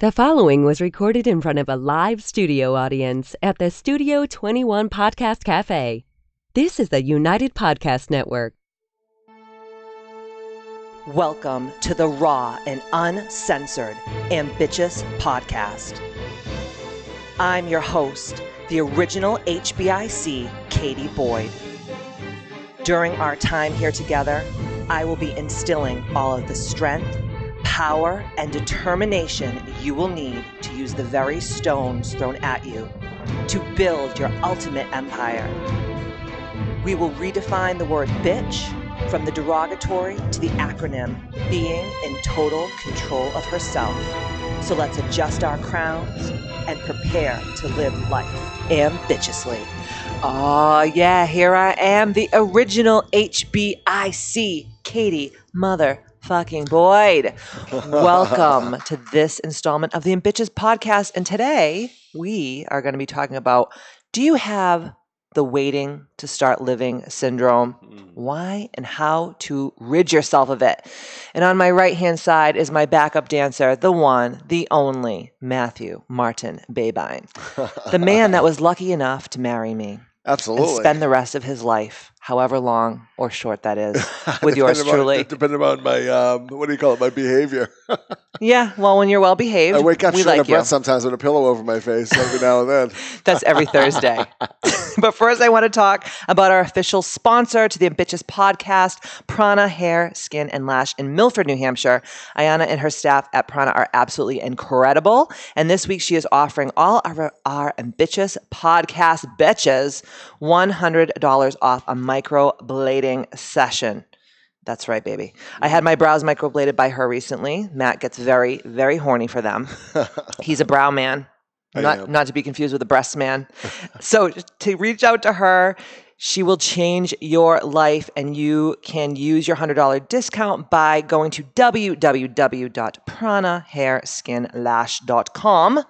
The following was recorded in front of a live studio audience at the Studio 21 Podcast Cafe. This is the United Podcast Network. Welcome to the raw and uncensored Ambitchious podcast. I'm your host, the original HBIC, Katie Boyd. During our time here together, I will be instilling all of the strength, power, and determination you will need to use the very stones thrown at you to build your ultimate empire. We will redefine the word bitch from the derogatory to the acronym, being in total control of herself. So let's adjust our crowns and prepare to live life ambitiously. Oh yeah, here I am, the original HBIC, Katie motherfucking Boyd. Welcome to this installment of the Ambitchious podcast. And today we are going to be talking about, do you have the waiting to start living syndrome? Why and how to rid yourself of it. And on my right-hand side is my backup dancer, the one, the only, Matthew Martin Babine. The man that was lucky enough to marry me. Absolutely. And spend the rest of his life, however long or short that is, with yours truly. Depending on my, what do you call it, my behavior. Yeah, well, when you're well behaved, I wake up we short like of breath you. sometimes with a pillow over my face every now and then. That's every Thursday. But first, I want to talk about our official sponsor to the Ambitchious podcast, Prana Hair, Skin, and Lash in Milford, New Hampshire. Ayana and her staff at Prana are absolutely incredible. And this week, she is offering all of our Ambitchious podcast bitches $100 off a microblading session. That's right, baby. I had my brows microbladed by her recently. Matt gets very, very horny for them. He's a brow man. Not to be confused with a breast man. So to reach out to her, she will change your life, and you can use your $100 discount by going to www.pranahairskinlash.com.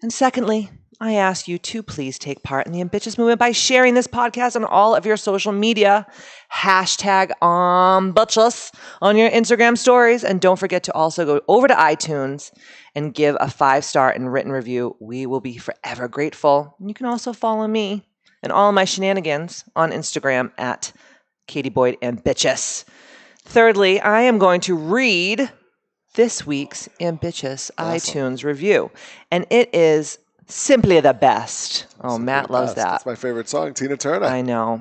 And secondly, I ask you to please take part in the Ambitchious movement by sharing this podcast on all of your social media. Hashtag Ambitchious on your Instagram stories. And don't forget to also go over to iTunes and give a 5-star and written review. We will be forever grateful. And you can also follow me and all of my shenanigans on Instagram at Katie Boyd Ambitchious. Thirdly, I am going to read this week's Ambitchious iTunes review. And it is simply the best. Oh, simply Matt loves that. That's my favorite song, Tina Turner. I know.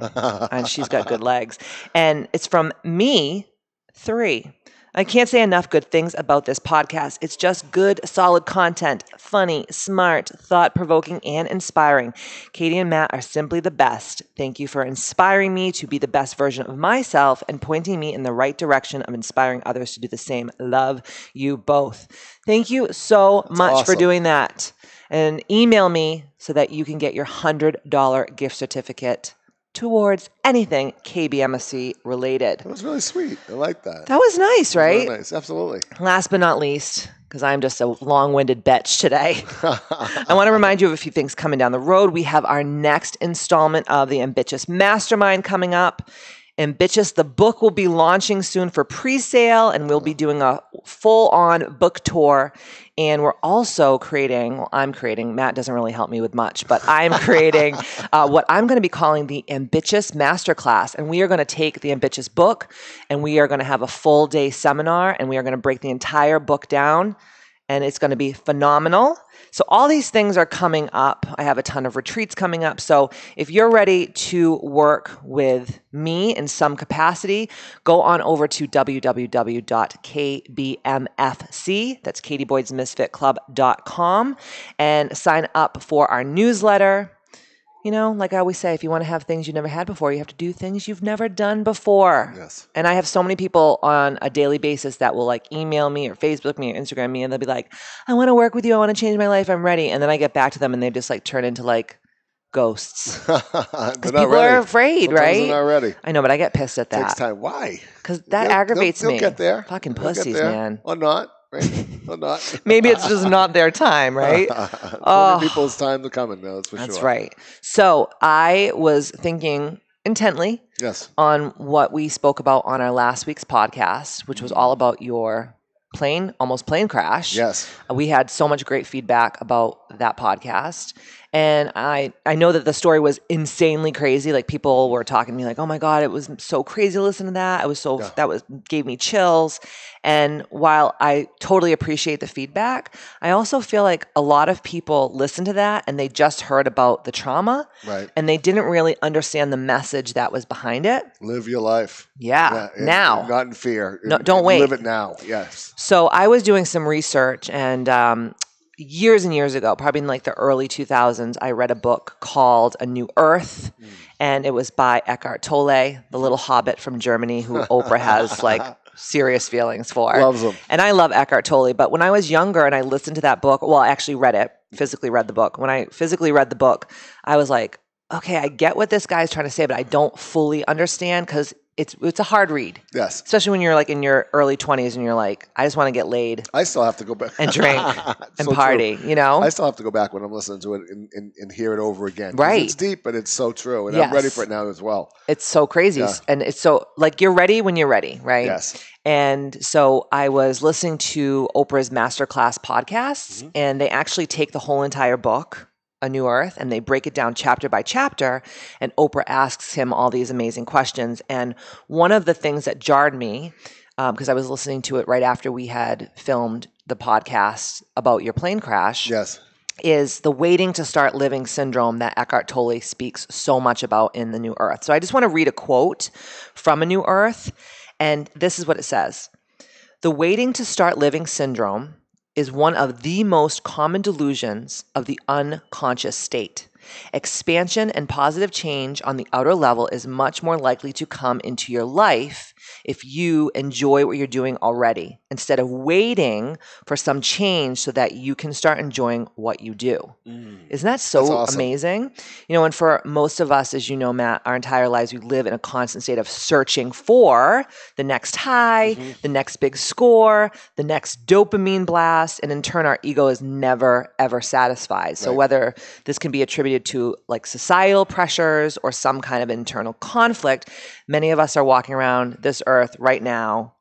And she's got good legs. And it's from me, 3. I can't say enough good things about this podcast. It's just good, solid content. Funny, smart, thought-provoking, and inspiring. Katie and Matt are simply the best. Thank you for inspiring me to be the best version of myself and pointing me in the right direction of inspiring others to do the same. Love you both. Thank you so much for doing that. And email me so that you can get your $100 gift certificate towards anything KBMSC related. That was really sweet. I like that. That was nice, right? Really nice. Absolutely. Last but not least, because I'm just a long-winded bitch today, I want to remind you of a few things coming down the road. We have our next installment of the Ambitchious Mastermind coming up. Ambitchious, the book will be launching soon for pre-sale, and we'll be doing a full-on book tour. And we're also I'm creating, Matt doesn't really help me with much, but I'm creating what I'm going to be calling the Ambitchious Masterclass. And we are going to take the Ambitchious book, and we are going to have a full day seminar, and we are going to break the entire book down, and it's going to be phenomenal. So all these things are coming up. I have a ton of retreats coming up. So if you're ready to work with me in some capacity, go on over to www.kbmfc, that's Katie Boyd's Misfit Club.com, and sign up for our newsletter. You know, like I always say, if you want to have things you've never had before, you have to do things you've never done before. Yes. And I have so many people on a daily basis that will like email me or Facebook me or Instagram me, and they'll be like, I want to work with you. I want to change my life. I'm ready. And then I get back to them and they just like turn into like ghosts. Because people are afraid, Sometimes right? They're not ready. I know, but I get pissed at that. Takes time. Why? Because that aggravates me. They'll get there. Fucking They'll pussies, get there. man. Or not. Right? Or not. Maybe it's just not their time, right? People's time to come in now, that's for sure. That's right. So I was thinking intently on what we spoke about on our last week's podcast, which was all about your almost plane crash. Yes. We had so much great feedback about that podcast. And I know that the story was insanely crazy. Like people were talking to me like, oh my God, it was so crazy to listen to that. It was gave me chills. And while I totally appreciate the feedback, I also feel like a lot of people listen to that and they just heard about the trauma. Right. And they didn't really understand the message that was behind it. Live your life. Yeah. Now. Not in fear. No, don't wait. Live it now. Yes. So I was doing some research and years and years ago, probably in like the early 2000s, I read a book called A New Earth, and it was by Eckhart Tolle, the little hobbit from Germany who Oprah has like serious feelings for. Loves him. And I love Eckhart Tolle, but when I was younger and I listened to that book, well, I actually read it, physically read the book. When I physically read the book, I was like, okay, I get what this guy's trying to say, but I don't fully understand because it's a hard read. Yes. Especially when you're like in your early 20s and you're like, I just want to get laid. I still have to go back and drink and so party, true. you know? I still have to go back when I'm listening to it and hear it over again. Right. It's deep, but it's so true. And Yes. I'm ready for it now as well. It's so crazy. Yeah. And it's so like you're ready when you're ready, right? Yes. And so I was listening to Oprah's Masterclass podcasts, and they actually take the whole entire book, A New Earth, and they break it down chapter by chapter. And Oprah asks him all these amazing questions. And one of the things that jarred me, because I was listening to it right after we had filmed the podcast about your plane crash, Yes. is the waiting to start living syndrome that Eckhart Tolle speaks so much about in The New Earth. So I just want to read a quote from A New Earth. And this is what it says. The waiting to start living syndrome is one of the most common delusions of the unconscious state. Expansion and positive change on the outer level is much more likely to come into your life if you enjoy what you're doing already, instead of waiting for some change so that you can start enjoying what you do. Isn't that so That's awesome. amazing? You know, and for most of us, as you know, Matt, our entire lives, we live in a constant state of searching for the next high, the next big score, the next dopamine blast, and in turn, our ego is never, ever satisfied. So Right. whether this can be attributed to like societal pressures or some kind of internal conflict, many of us are walking around this earth right now,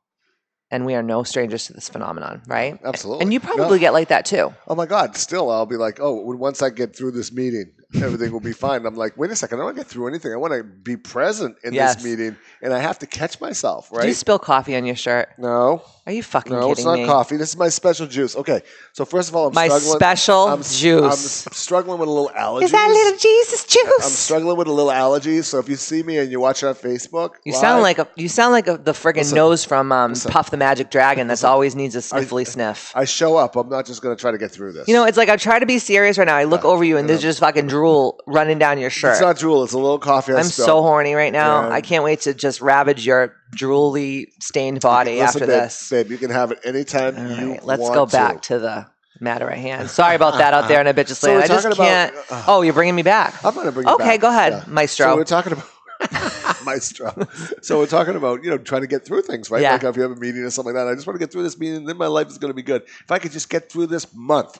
and we are no strangers to this phenomenon, right? Absolutely. And you probably get like that too. Oh my God. Still, I'll be like, oh, once I get through this meeting, everything will be fine. I'm like, wait a second. I don't want to get through anything. I want to be present in Yes. this meeting, and I have to catch myself, Did you right? spill coffee on your shirt? No. Are you fucking No, kidding it's not me? coffee. This is my special juice. Okay. So first of all, I'm My struggling. special I'm juice. struggling with a little allergy. Is that little Jesus juice? I'm struggling with a little allergy. So if you see me and you watch it on Facebook, You live, sound like the friggin' Listen, nose from listen. Puff the Magic Dragon that's always needs a sniffly sniff. I show up. I'm not just going to try to get through this. You know, it's like I try to be serious right now. I look over you and there's just fucking drool running down your shirt. it's not drool. It's a little coffee. I'm so horny right now. Yeah. I can't wait to just ravage your drooly stained body Listen, after babe, this. babe, you can have it anytime All you right, let's want go back to. to the matter at hand. Sorry about that out there in Ambitchious So land. we're I just talking about- can't. Oh, you're bringing me back. I'm going to bring you back. Okay, go ahead, Yeah. maestro. So we're talking about maestro. So we're talking about trying to get through things, right? Yeah. Like if you have a meeting or something like that, I just want to get through this meeting, and then my life is going to be good. If I could just get through this month.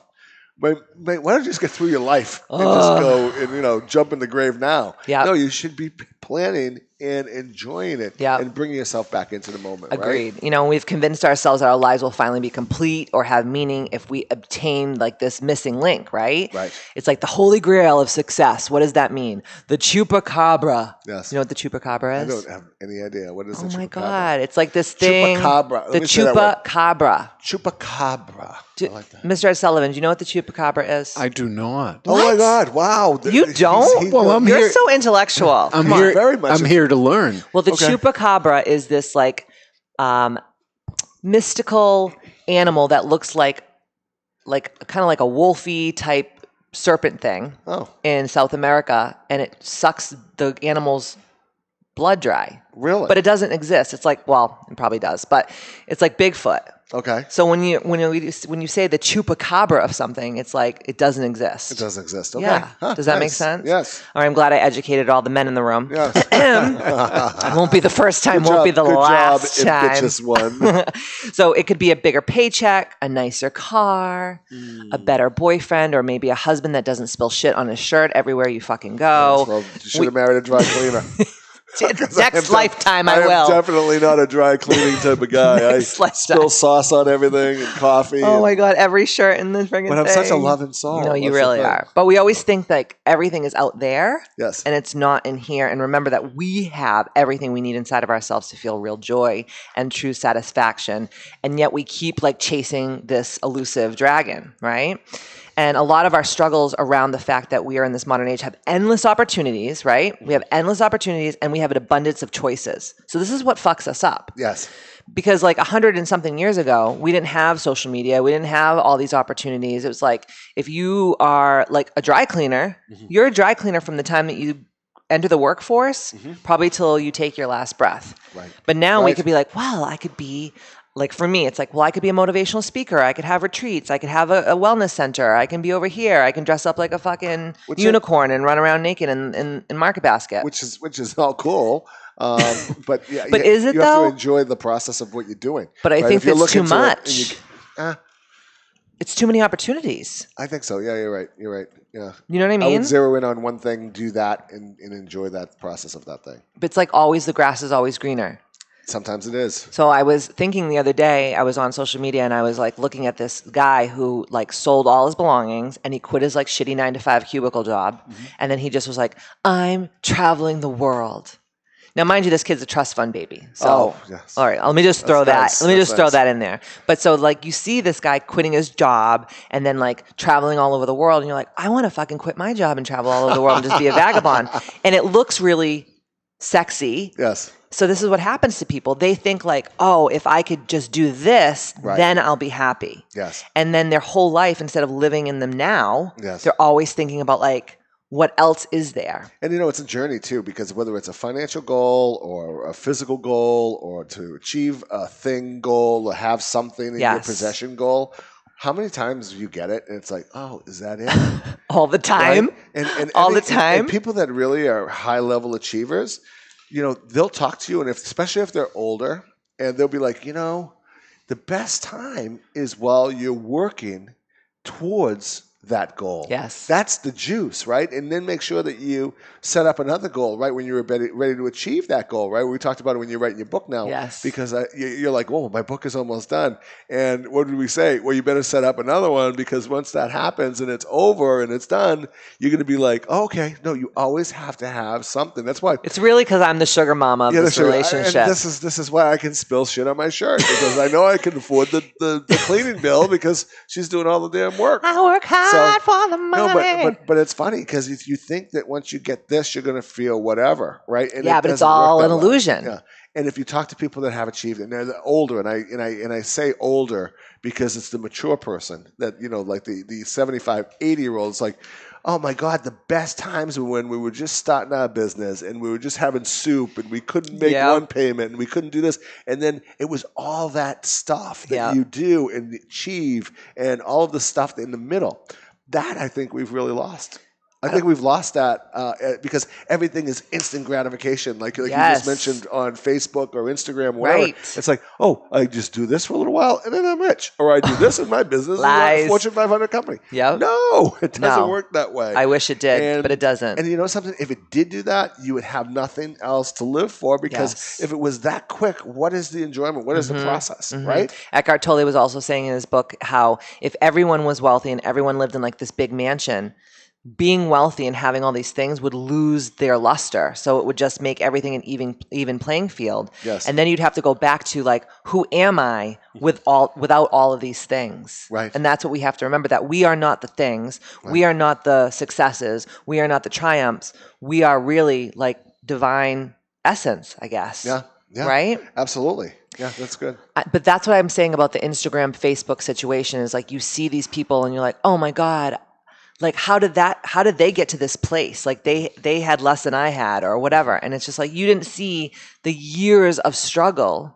Why don't you just get through your life and just go and jump in the grave now? Yep. No, you should be planning and enjoying it Yep. and bringing yourself back into the moment. Agreed. Right? You know, we've convinced ourselves that our lives will finally be complete or have meaning if we obtain like this missing link, right? Right. It's like the holy grail of success. What does that mean? The Chupacabra. Yes. You know what the Chupacabra I is? don't have any idea. What is Oh the my Chupacabra? God. It's like this thing. Chupacabra. Let The me say that word. Chupacabra. Chupacabra. I like that. Mr. Ed Sullivan, do you know what the Chupacabra is? I do not. Oh my God! Wow. You don't? Well, I'm You're here- so intellectual. I'm Come on. here. Very much. I'm here to learn. Well, the Okay. Chupacabra is this like mystical animal that looks like kind of like a wolfy type serpent thing Oh, in South America, and it sucks the animal's blood dry. really? But it doesn't exist. It's like, well, it probably does, but it's like Bigfoot. Okay. So when you say the Chupacabra of something, it's like it doesn't exist. It doesn't exist. Okay. Yeah. Huh, Does that make nice. sense? Yes. All right, I'm glad I educated all the men in the room. Yes. It won't be the first time, Good won't job, be the good last job, time. Ambitchious one. So it could be a bigger paycheck, a nicer car, a better boyfriend, or maybe a husband that doesn't spill shit on his shirt everywhere you fucking go. Well, you should have married a dry cleaner. Next lifetime, I will. I'm definitely not a dry cleaning type of guy. I spill sauce on everything and coffee. Oh my God, every shirt in this friggin' thing. But I'm such a loving soul. No, you really are. But we always think like everything is out there. Yes. And it's not in here. And remember that we have everything we need inside of ourselves to feel real joy and true satisfaction. And yet we keep like chasing this elusive dragon, right? And a lot of our struggles around the fact that we are in this modern age have endless opportunities, right? We have endless opportunities and we have an abundance of choices. So this is what fucks us up. Yes. Because like 100 and something years ago, we didn't have social media. We didn't have all these opportunities. It was like, if you are like a dry cleaner, you're a dry cleaner from the time that you enter the workforce, probably till you take your last breath. Right. But now we could be like, well, I could be like, for me, it's like, well, I could be a motivational speaker. I could have retreats. I could have a wellness center. I can be over here. I can dress up like a fucking unicorn and run around naked in Market Basket. Which is all cool. But yeah, but is it you though? have to enjoy the process of what you're doing. But I think it's too much. It's too many opportunities. I think so. Yeah, you're right. Yeah. You know what I mean? I would zero in on one thing, do that, and enjoy that process of that thing. But it's like always the grass is always greener. Sometimes it is. So I was thinking the other day, I was on social media and I was like looking at this guy who like sold all his belongings and he quit his like shitty 9-to-5 cubicle job. And then he just was like, I'm traveling the world. Now, mind you, this kid's a trust fund baby. So, yes. All right, let me just throw that. Let me just throw that in there. But so like you see this guy quitting his job and then like traveling all over the world and you're like, I want to fucking quit my job and travel all over the world and just be a vagabond. And it looks really sexy. Yes. So this is what happens to people. They think like, oh, if I could just do this, then I'll be happy. Yes. And then their whole life, instead of living in them now, they're always thinking about like, what else is there? And it's a journey too, because whether it's a financial goal or a physical goal or to achieve a thing goal or have something in your possession goal, how many times you get it and it's like, oh, is that it? All the time. Right? And all the time. And people that really are high level achievers, they'll talk to you, and especially if they're older, and they'll be like, the best time is while you're working towards that goal. Yes. That's the juice, right? And then make sure that you set up another goal, right, when you're ready to achieve that goal, right? We talked about it when you're writing your book now. Yes. Because you're like, oh, my book is almost done. And what did we say? Well, you better set up another one, because once that happens and it's over and it's done, you're going to be like, oh, okay, no, you always have to have something. That's why. It's really because I'm the sugar mama of this relationship. And this is why I can spill shit on my shirt, because I know I can afford the cleaning bill because she's doing all the damn work. I work hard for the money. No, but it's funny because if you think that once you get this, you're going to feel whatever, right? And but it's all an illusion. Yeah. And if you talk to people that have achieved it, and they're older, and I say older because it's the mature person that, like the 75, 80-year-old, it's like, oh my God, the best times were when we were just starting our business and we were just having soup and we couldn't make one payment and we couldn't do this. And then it was all that stuff that you do and achieve and all of the stuff in the middle. That I think we've really lost. I think we've lost that because everything is instant gratification. Like you just mentioned on Facebook or Instagram, whatever. Right. It's like, oh, I just do this for a little while and then I'm rich. Or I do this in my business and I'm a Fortune 500 company. Yep. No, it doesn't work that way. I wish it did, but it doesn't. And you know something? If it did do that, you would have nothing else to live for, because if it was that quick, what is the enjoyment? What is the process, right? Eckhart Tolle was also saying in his book how if everyone was wealthy and everyone lived in like this big mansion, being wealthy and having all these things would lose their luster. So it would just make everything an even playing field. Yes. And then you'd have to go back to like, who am I without all of these things? Right. And that's what we have to remember, that we are not the things. Right. We are not the successes. We are not the triumphs. We are really like divine essence, I guess. Yeah. Right? Absolutely. Yeah, that's good. But that's what I'm saying about the Instagram, Facebook situation is like you see these people and you're like, oh my God, like how did they get to this place? Like they had less than I had or whatever. And it's just like you didn't see the years of struggle.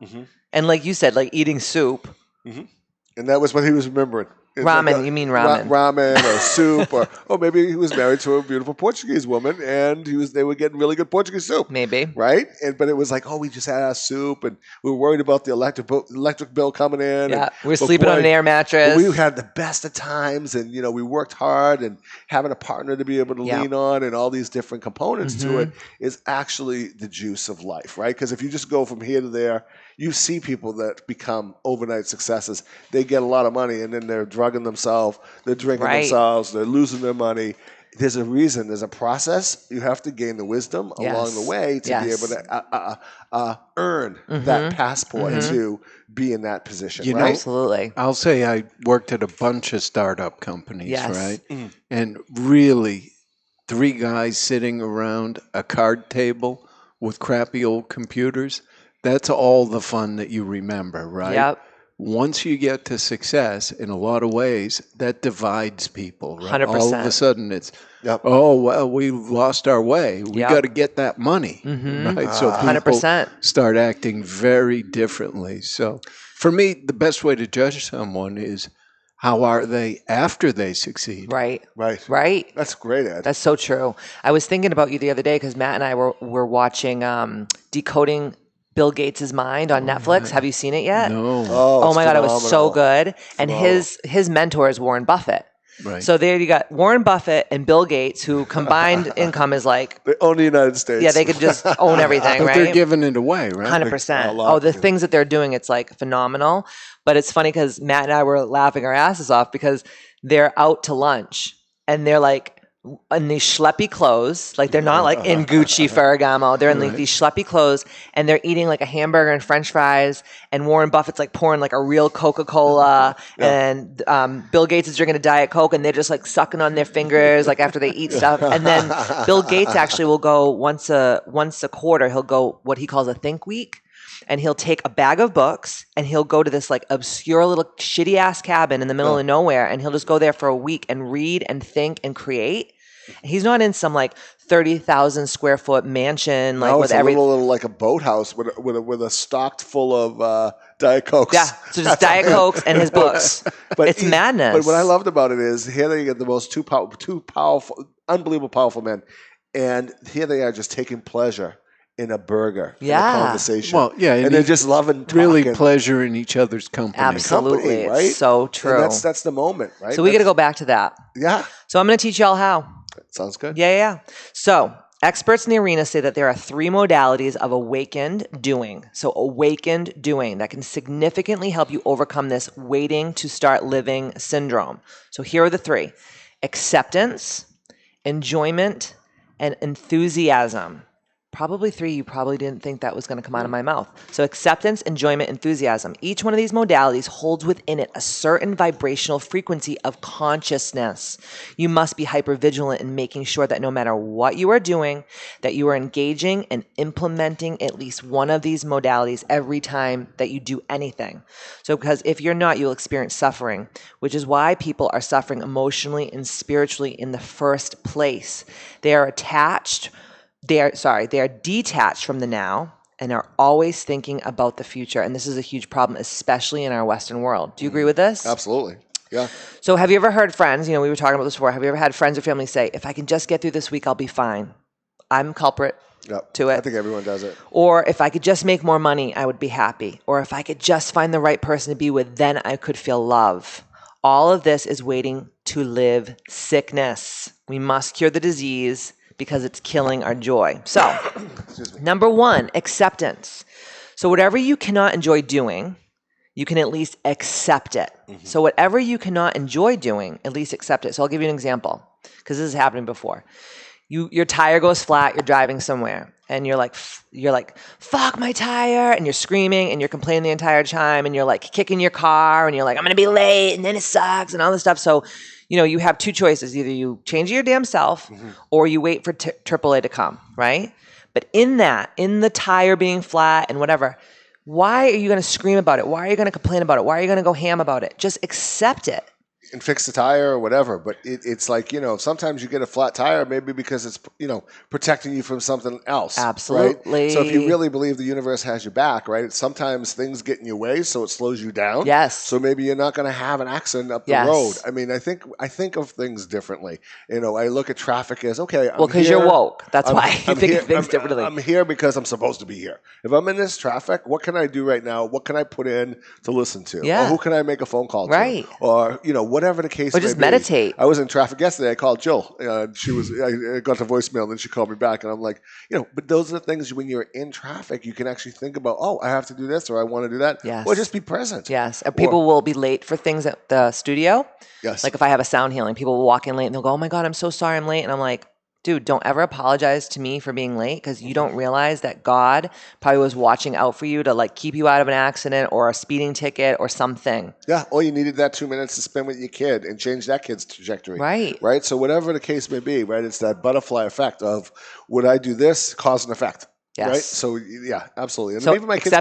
And like you said, like eating soup. And that was what he was remembering. Ramen, you mean ramen. Ramen or soup, or maybe he was married to a beautiful Portuguese woman and they were getting really good Portuguese soup. Maybe. Right? But it was like, we just had our soup and we were worried about the electric bill coming in. Yeah, we were sleeping on an air mattress. We had the best of times and, we worked hard, and having a partner to be able to lean on and all these different components to it is actually the juice of life, right? Because if you just go from here to there, you see people that become overnight successes. They get a lot of money and then they're drugging themselves, they're drinking themselves, they're losing their money. There's a reason, there's a process. You have to gain the wisdom along the way to be able to earn that passport to be in that position. Right? Absolutely. I'll say I worked at a bunch of startup companies, right? And really, 3 guys sitting around a card table with crappy old computers, that's all the fun that you remember, right? Yep. Once you get to success, in a lot of ways, that divides people. Right? 100%. All of a sudden, it's, we lost our way. We got to get that money, right? So people 100%. start acting very differently. So for me, the best way to judge someone is, how are they after they succeed? Right. Right. That's great, Ed. That's so true. I was thinking about you the other day because Matt and I were watching Decoding Bill Gates' Mind on Netflix. Have you seen it yet? No. Oh my God, it was so good. And Phenomenal. his mentor is Warren Buffett. Right. So there you got Warren Buffett and Bill Gates, who combined income is like, They own the United States. yeah, they could just own everything, But right? they're giving it away, right? 100%. A lot, Oh, the things that they're doing, it's like phenomenal. But it's funny because Matt and I were laughing our asses off because they're out to lunch and they're like in these schleppy clothes. Like they're not like in Gucci, Ferragamo. They're in like these schleppy clothes and they're eating like a hamburger and French fries. And Warren Buffett's like pouring like a real Coca-Cola and Bill Gates is drinking a Diet Coke and they're just like sucking on their fingers like after they eat stuff. And then Bill Gates actually will go once a quarter, he'll go what he calls a think week. And he'll take a bag of books and he'll go to this like obscure little shitty ass cabin in the middle of nowhere. And he'll just go there for a week and read and think and create. He's not in some like 30,000 square foot mansion. Like with it's a little like a boathouse with a stocked full of Diet Cokes. Yeah. So just Diet Cokes and his books. It's madness. But what I loved about it is here they get the most two powerful, unbelievable powerful men. And here they are just taking pleasure in a burger, in a conversation. Well, yeah, and they're just loving talking. Really pleasure in each other's company. Absolutely. Right? It's so true. And that's the moment, right? So we got to go back to that. Yeah. So I'm going to teach y'all how. Sounds good. Yeah. So experts in the arena say that there are 3 modalities of awakened doing. So awakened doing that can significantly help you overcome this waiting to start living syndrome. So here are the 3: acceptance, enjoyment, and enthusiasm. Probably 3, you probably didn't think that was going to come out of my mouth. So acceptance, enjoyment, enthusiasm. Each one of these modalities holds within it a certain vibrational frequency of consciousness. You must be hypervigilant in making sure that no matter what you are doing, that you are engaging and implementing at least one of these modalities every time that you do anything. So because if you're not, you'll experience suffering, which is why people are suffering emotionally and spiritually in the first place. They are attached They are detached from the now and are always thinking about the future. And this is a huge problem, especially in our Western world. Do you agree with this? Absolutely. Yeah. So have you ever heard friends, we were talking about this before, have you ever had friends or family say, if I can just get through this week, I'll be fine? I'm culprit to it. I think everyone does it. Or if I could just make more money, I would be happy. Or if I could just find the right person to be with, then I could feel love. All of this is waiting to live sickness. We must cure the disease because it's killing our joy. So, number 1, acceptance. So whatever you cannot enjoy doing, you can at least accept it. Mm-hmm. So whatever you cannot enjoy doing, at least accept it. So I'll give you an example, because this has happened before. Your tire goes flat, you're driving somewhere, and you're like, fuck my tire, and you're screaming, and you're complaining the entire time, and you're like kicking your car, and you're like, I'm gonna be late, and then it sucks, and all this stuff. So you have 2 choices. Either you change your damn self or you wait for AAA to come, right? But in the tire being flat and whatever, why are you going to scream about it? Why are you going to complain about it? Why are you going to go ham about it? Just accept it. and fix the tire or whatever. But it's like, sometimes you get a flat tire, maybe because it's, protecting you from something else. Absolutely. Right? So if you really believe the universe has your back, right, sometimes things get in your way, so it slows you down. Yes. So maybe you're not going to have an accident up the road. I mean, I think of things differently. I look at traffic as, okay, well, because you're woke. That's why you think of things differently. I'm here because I'm supposed to be here. If I'm in this traffic, what can I do right now? What can I put in to listen to? Yeah. Or who can I make a phone call to? Right. Or, whatever the case may be. Or just meditate. I was in traffic yesterday. I called Jill. I got the voicemail, and then she called me back. And I'm like, but those are the things when you're in traffic, you can actually think about, I have to do this or I want to do that. Yes. Or just be present. Yes. People will be late for things at the studio. Yes. Like if I have a sound healing, people will walk in late and they'll go, oh my God, I'm so sorry I'm late. And I'm like, dude, don't ever apologize to me for being late, because you don't realize that God probably was watching out for you to like keep you out of an accident or a speeding ticket or something. Yeah. Or you needed that 2 minutes to spend with your kid and change that kid's trajectory. Right. Right. So whatever the case may be, right, it's that butterfly effect of, would I do this, cause and effect. Yes. Right. So yeah, absolutely. And so even my kids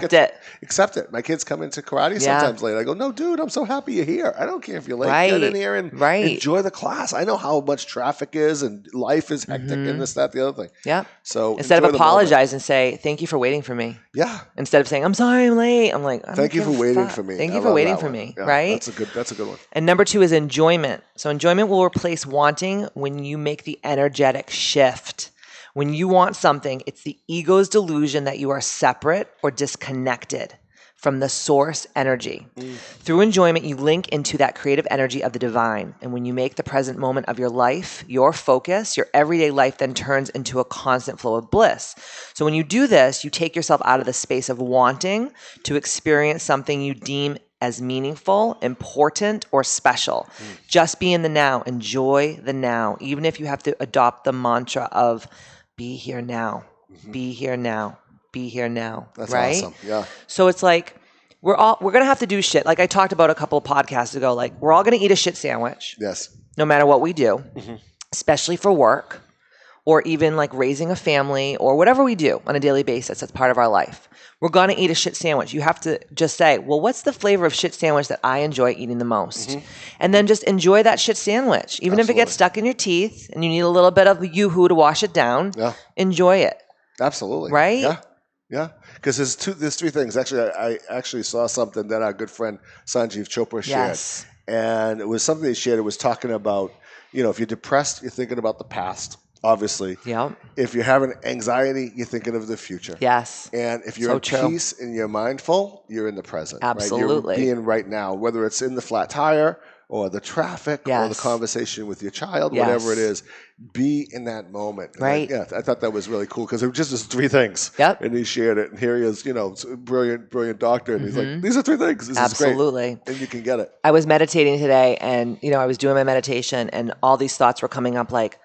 accept it. My kids come into karate sometimes late. I go, no, dude, I'm so happy you're here. I don't care if you're late. Right. Get in here and enjoy the class. I know how much traffic is and life is hectic and this, that, the other thing. Yeah. So instead of apologize and say, thank you for waiting for me. Yeah. Instead of saying, I'm sorry I'm late. I'm like, thank you for waiting for me. Thank you for waiting for me. Yeah, right. That's a good one. And number 2 is enjoyment. So enjoyment will replace wanting when you make the energetic shift. When you want something, it's the ego's delusion that you are separate or disconnected from the source energy. Through enjoyment, you link into that creative energy of the divine. And when you make the present moment of your life, your focus, your everyday life then turns into a constant flow of bliss. So when you do this, you take yourself out of the space of wanting to experience something you deem as meaningful, important, or special. Just be in the now. Enjoy the now. Even if you have to adopt the mantra of be here now, be here now, be here now. That's right? awesome. Yeah. So it's like we're gonna have to do shit. Like I talked about a couple of podcasts ago. Like we're all gonna eat a shit sandwich. Yes. No matter what we do, especially for work, or even like raising a family, or whatever we do on a daily basis. That's part of our life. We're gonna eat a shit sandwich. You have to just say, well, what's the flavor of shit sandwich that I enjoy eating the most? And then just enjoy that shit sandwich. Even if it gets stuck in your teeth and you need a little bit of yoo-hoo to wash it down, enjoy it. Absolutely. Right? Yeah. Yeah. Because there's 3 things. Actually, I actually saw something that our good friend Sanjeev Chopra shared. Yes. And it was something they shared. It was talking about, if you're depressed, you're thinking about the past. Obviously. Yep. If you're having anxiety, you're thinking of the future. Yes. And if you're in peace and you're mindful, you're in the present. Absolutely. Right? You're being right now, whether it's in the flat tire or the traffic or the conversation with your child, whatever it is, be in that moment. Right. I thought that was really cool because it was just 3 things. Yep. And he shared it. And here he is, brilliant doctor. And he's like, these are 3 things. This Absolutely. is great. And you can get it. I was meditating today and, I was doing my meditation and all these thoughts were coming up like,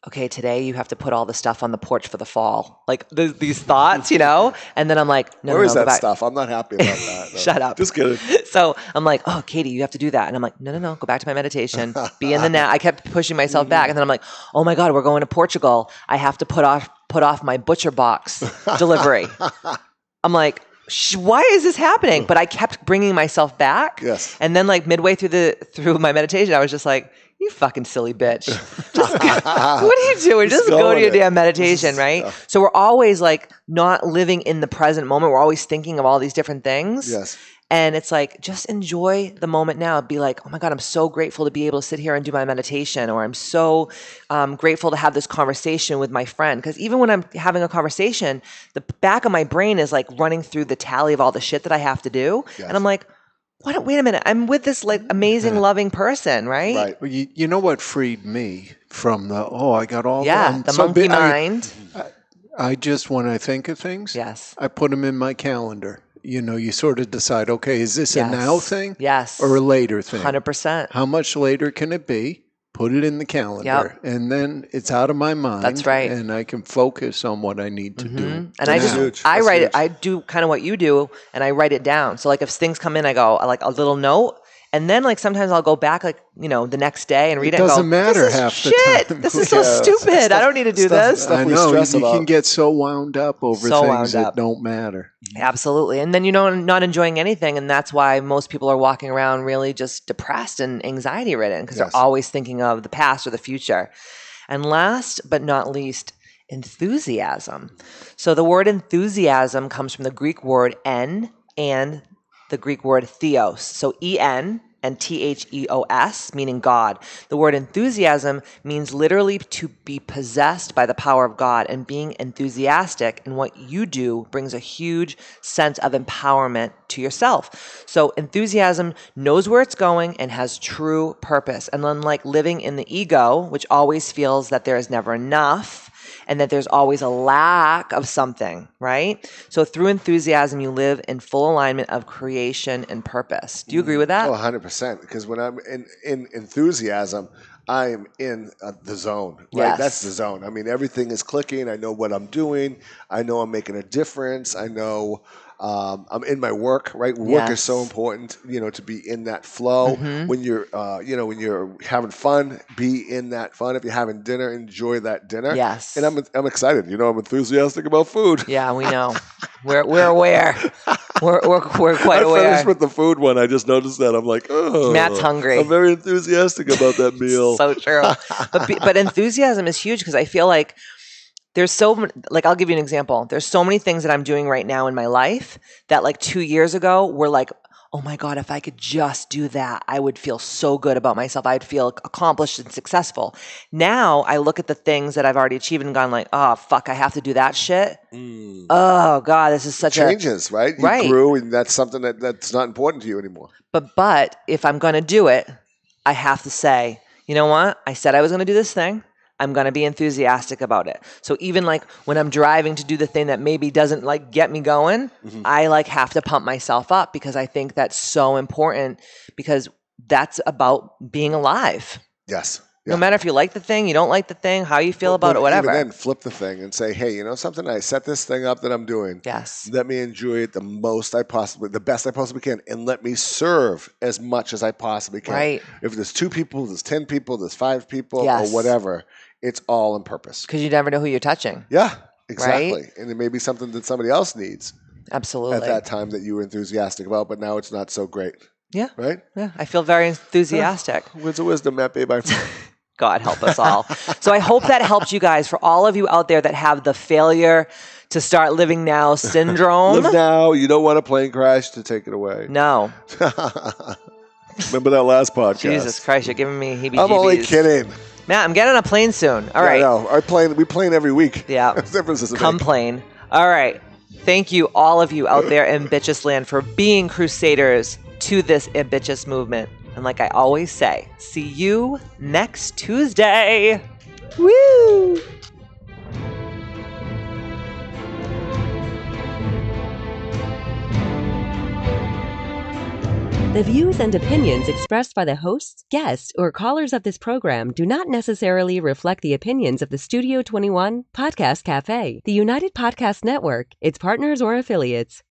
okay, today you have to put all the stuff on the porch for the fall. Like these thoughts, and then I'm like, where is that stuff? I'm not happy about that. No. Shut up. Just kidding. So I'm like, oh, Katie, you have to do that. And I'm like, no, go back to my meditation. Be in the now. I kept pushing myself back. And then I'm like, oh my God, we're going to Portugal. I have to put off my butcher box delivery. I'm like, why is this happening? But I kept bringing myself back. Yes. And then like midway through my meditation, I was just like, you fucking silly bitch. What are you doing? Just go to your damn meditation, right? So we're always like not living in the present moment. We're always thinking of all these different things. Yes. And it's like, just enjoy the moment now. Be like, oh my God, I'm so grateful to be able to sit here and do my meditation. Or I'm so grateful to have this conversation with my friend. Because even when I'm having a conversation, the back of my brain is like running through the tally of all the shit that I have to do. Yes. And I'm like, wait a minute. I'm with this like amazing, loving person, right? Right. Well, you know what freed me from I got all the monkey mind. I just, when I think of things, yes, I put them in my calendar. You sort of decide, okay, is this a now thing? Yes. Or a later thing? 100%. How much later can it be? Put it in the calendar. Yep. And then it's out of my mind. That's right. And I can focus on what I need to do. And I write it. I do kind of what you do, and I write it down. So like if things come in, I go like a little note, And then like sometimes I'll go back like, the next day and read it. It doesn't matter this is half shit. the time. This is so stupid. I don't need to do this. I know, you can get so wound up over things that don't matter. Absolutely. And then, not enjoying anything. And that's why most people are walking around really just depressed and anxiety ridden because they're always thinking of the past or the future. And last but not least, enthusiasm. So the word enthusiasm comes from the Greek word en and the Greek word theos. So en and theos, meaning God. The word enthusiasm means literally to be possessed by the power of God, and being enthusiastic in what you do brings a huge sense of empowerment to yourself. So enthusiasm knows where it's going and has true purpose. And unlike living in the ego, which always feels that there is never enough, and that there's always a lack of something, right? So through enthusiasm, you live in full alignment of creation and purpose. Do you agree with that? 100%. Because when I'm in enthusiasm, I am in the zone, right? Yes. That's the zone. I mean, everything is clicking. I know what I'm doing. I know I'm making a difference. I know I'm in my work, right? Work is so important, to be in that flow. When you're, when you're having fun, be in that fun. If you're having dinner, enjoy that dinner. Yes. And I'm excited. I'm enthusiastic about food. Yeah, we know. We're aware. We're quite aware. I finished with the food one. I just noticed that. I'm like, oh. Matt's hungry. I'm very enthusiastic about that meal. So true. But enthusiasm is huge because I feel like there's I'll give you an example. There's so many things that I'm doing right now in my life that like 2 years ago were like, oh my God, if I could just do that, I would feel so good about myself. I'd feel accomplished and successful. Now I look at the things that I've already achieved and gone like, oh, fuck, I have to do that shit. Oh God, this is such changes, right? You grew, and that's something that's not important to you anymore. But if I'm going to do it, I have to say, you know what? I said I was going to do this thing. I'm going to be enthusiastic about it. So even like when I'm driving to do the thing that maybe doesn't like get me going, I like have to pump myself up because I think that's so important because that's about being alive. Yes. No matter if you like the thing, you don't like the thing, how you feel about it, whatever. Even then, flip the thing and say, hey, something? I set this thing up that I'm doing. Yes. Let me enjoy it the best I possibly can, and let me serve as much as I possibly can. Right. If there's 2 people, there's 10 people, there's 5 people, or whatever, it's all on purpose. Because you never know who you're touching. Yeah, exactly. Right? And it may be something that somebody else needs. Absolutely. At that time that you were enthusiastic about, but now it's not so great. Yeah. Right? Yeah. I feel very enthusiastic. Words of wisdom, Matt, babe. God help us all. So I hope that helped you guys. For all of you out there that have the failure to start living now syndrome. Live now. You don't want a plane crash to take it away. No. Remember that last podcast? Jesus Christ, you're giving me heebie-jeebies. I'm only kidding. Matt, I'm getting on a plane soon. All right. No, we plane every week. Yeah. Come plane. All right. Thank you, all of you out there in Ambitchious land, for being crusaders to this ambitious movement. And like I always say, see you next Tuesday. Woo! The views and opinions expressed by the hosts, guests, or callers of this program do not necessarily reflect the opinions of the Studio 21 Podcast Cafe, the United Podcast Network, its partners, or affiliates.